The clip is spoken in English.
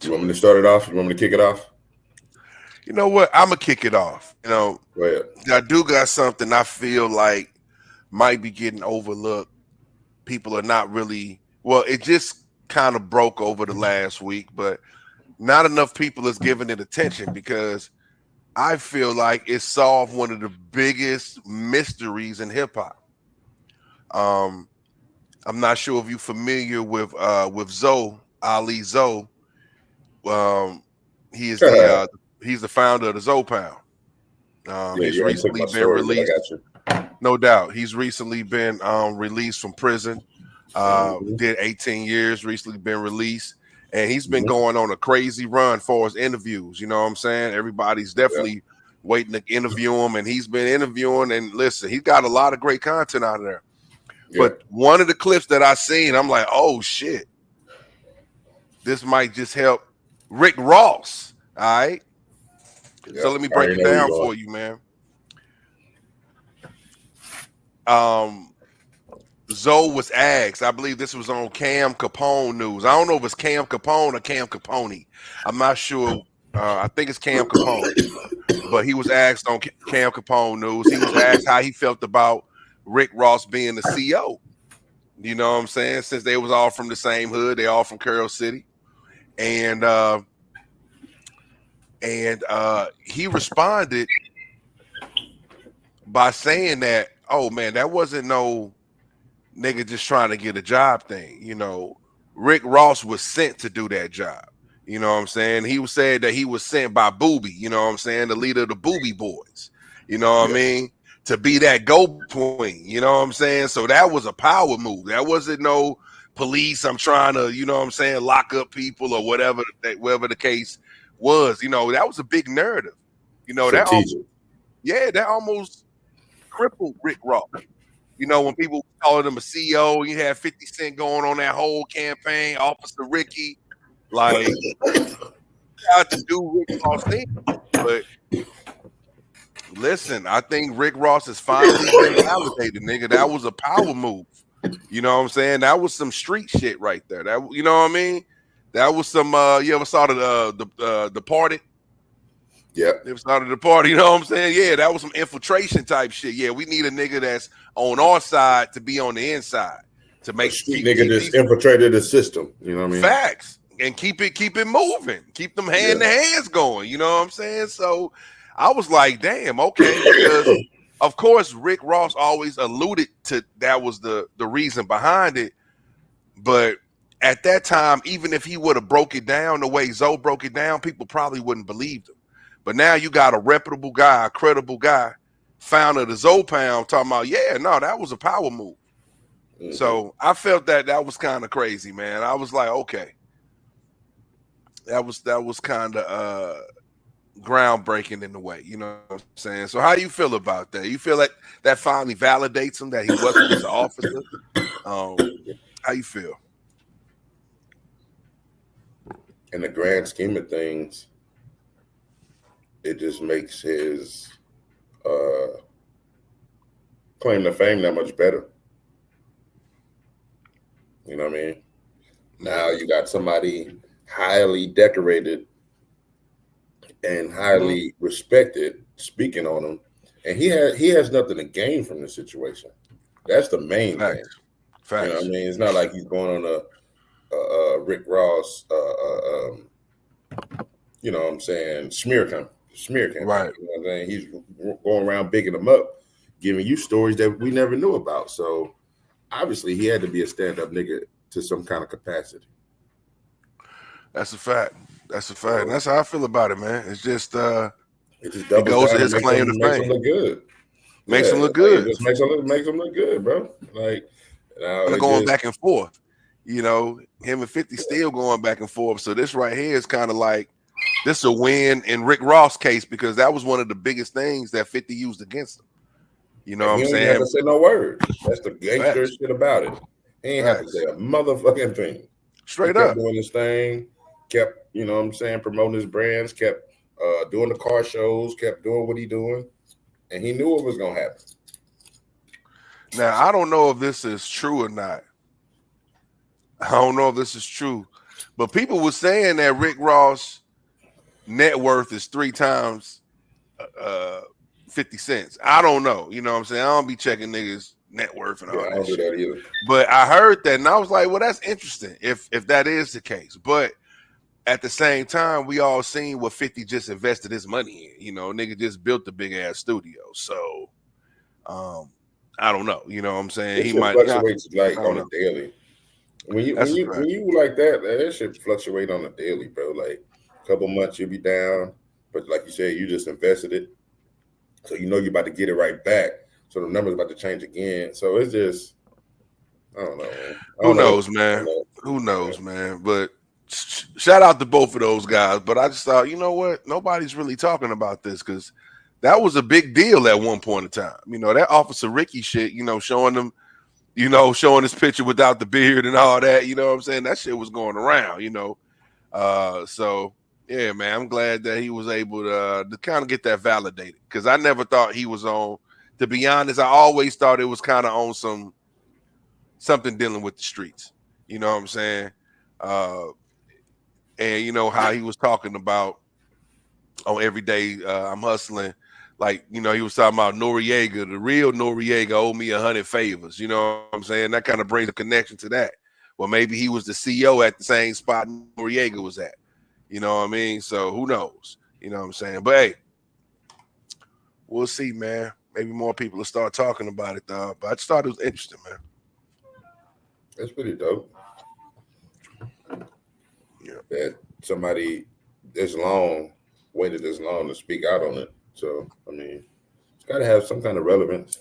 You want me to start it off? You want me to kick it off? You know what? I'm gonna kick it off. Go ahead. I do got something I feel like might be getting overlooked. People are not really well. It just kind of broke over the last week, but not enough people is giving it attention because I feel like it solved one of the biggest mysteries in hip hop. Um, I'm not sure if you're familiar with Zoe Ali Zoe. Um, he is he's the founder of the Zoe Pound. Yeah, He's you already took recently my been story, but I released. got you. No doubt, he's recently been released from prison. Mm-hmm. Did 18 years. Recently been released, and he's been Mm-hmm. going on a crazy run for his interviews. You know what I'm saying? Everybody's Yeah. definitely waiting to interview him, and he's been interviewing. And listen, he's got a lot of great content out of there. Yeah. But one of the clips that I seen, I'm like, oh shit, this might just help Rick Ross. All right. Yeah. So let me I break already it know where you're down going. for you, man. Um, Zoe was asked, I believe this was on Cam Capone news. I don't know if it's Cam Capone or Cam Capone. I'm not sure. I think it's Cam Capone. But he was asked on Cam Capone news. He was asked how he felt about Rick Ross being the CEO. You know what I'm saying? Since they was all from the same hood, they all from Carroll City. And he responded by saying that, oh man, that wasn't no nigga just trying to get a job thing. Rick Ross was sent to do that job. You know what I'm saying? He was said that he was sent by Boobie, you know what I'm saying, the leader of the Boobie Boys. You know what I Yeah. mean? To be that go between, you know what I'm saying? So that was a power move. That wasn't no police. I'm trying to, you know what I'm saying, lock up people or whatever the case was. That was a big narrative. That Strategic. that almost crippled Rick Ross. When people called him a CEO, you had 50 Cent going on that whole campaign, Officer Ricky, like tried to do Rick Ross thing. But listen, I think Rick Ross has finally been validated, nigga. That was a power move. You know what I'm saying? That was some street shit right there. That you know what I mean? That was some you ever saw the party? Yeah. Never started the party, you know what I'm saying? Yeah, that was some infiltration type shit. Yeah, we need a nigga that's on our side to be on the inside to A make street keep nigga keep just these infiltrated the system. You know what I mean? facts and keep it moving, keep them hand Yeah. to hands going. You know what I'm saying? So I was like, damn, okay, because of course Rick Ross always alluded to that was the reason behind it, but at that time, even if he would have broke it down the way Zoe broke it down, people probably wouldn't believe him. But now you got a reputable guy, a credible guy, founder of the Zoe Pound, talking about, yeah, no, that was a power move. Mm-hmm. So I felt that was kind of crazy, man. I was like, okay, that was kind of groundbreaking in a way, you know what I'm saying? So how you feel about that? You feel like that finally validates him that he wasn't just an officer? How you feel? In the grand scheme of things, it just makes his uh, claim to fame that much better. You know what I mean? Now Yeah. you got somebody highly decorated and Mm-hmm. highly respected speaking on him, and he has nothing to gain from the situation. That's the main thing. Facts. You know what I Facts. mean? It's not like he's going on a Rick Ross, you know what I'm saying, smear campaign. Right. You know what I'm saying? He's going around bigging them up, giving you stories that we never knew about. So obviously, he had to be a stand-up nigga to some kind of capacity. That's a fact. That's a fact. And So that's how I feel about it, man. It's just it just it doubles goes to down and his claim to makes him fame. look good. Makes Yeah, him look like it good. just makes him look good, bro. Like now They're it going just back and forth. Him and 50 still going back and forth. So this right here is kind of like this a win in Rick Ross' case because that was one of the biggest things that 50 used against him. You know and what he I'm don't even have saying? to say no word. That's the gangster Facts. shit about it. He ain't have to say Facts. a motherfucking thing. He Straight kept up. doing his thing, kept, you know what I'm saying, promoting his brands, kept doing the car shows, kept doing what he doing, and he knew what was gonna happen. Now I don't know if this is true or not. I don't know if this is true. But people were saying that Rick Ross net worth is 3 times 50 cents. I don't know. You know what I'm saying? I don't be checking niggas net worth and Yeah, all I that don't do shit. that either. But I heard that and I was like, well, that's interesting if that is the case. But at the same time, we all seen what 50 just invested his money in. You know, nigga just built the big ass studio. So I don't know. You know what I'm saying? This He shit might, yeah, fluctuates I like don't on a know. daily. That's a fact. When you like that shit fluctuate on a daily, bro. Like a couple months you'll be down, but like you said, you just invested it, so you know you're about to get it right back. So the numbers about to change again. So it's just I don't know, man. I Who don't know what knows, to do on man? that. Who knows, man? But shout out to both of those guys. But I just thought, you know what? Nobody's really talking about this because that was a big deal at one point in time. You know, that Officer Ricky shit, you know, showing them, you know, showing his picture without the beard and all that, you know what I'm saying? That shit was going around, you know. So yeah, man, I'm glad that he was able to kind of get that validated because I never thought he was on. To be honest, I always thought it was kind of on something dealing with the streets. You know what I'm saying? Uh, and you know how he was talking about on every day I'm hustling. Like, you know, he was talking about Noriega, the real Noriega owed me 100 favors. You know what I'm saying? That kind of brings a connection to that. Well, maybe he was the CEO at the same spot Noriega was at. You know what I mean? So who knows? You know what I'm saying? But hey, we'll see, man. Maybe more people will start talking about it, though. But I just thought it was interesting, man. That's pretty dope. Yeah. That somebody this long waited this long to speak out on it. So I mean, it's got to have some kind of relevance.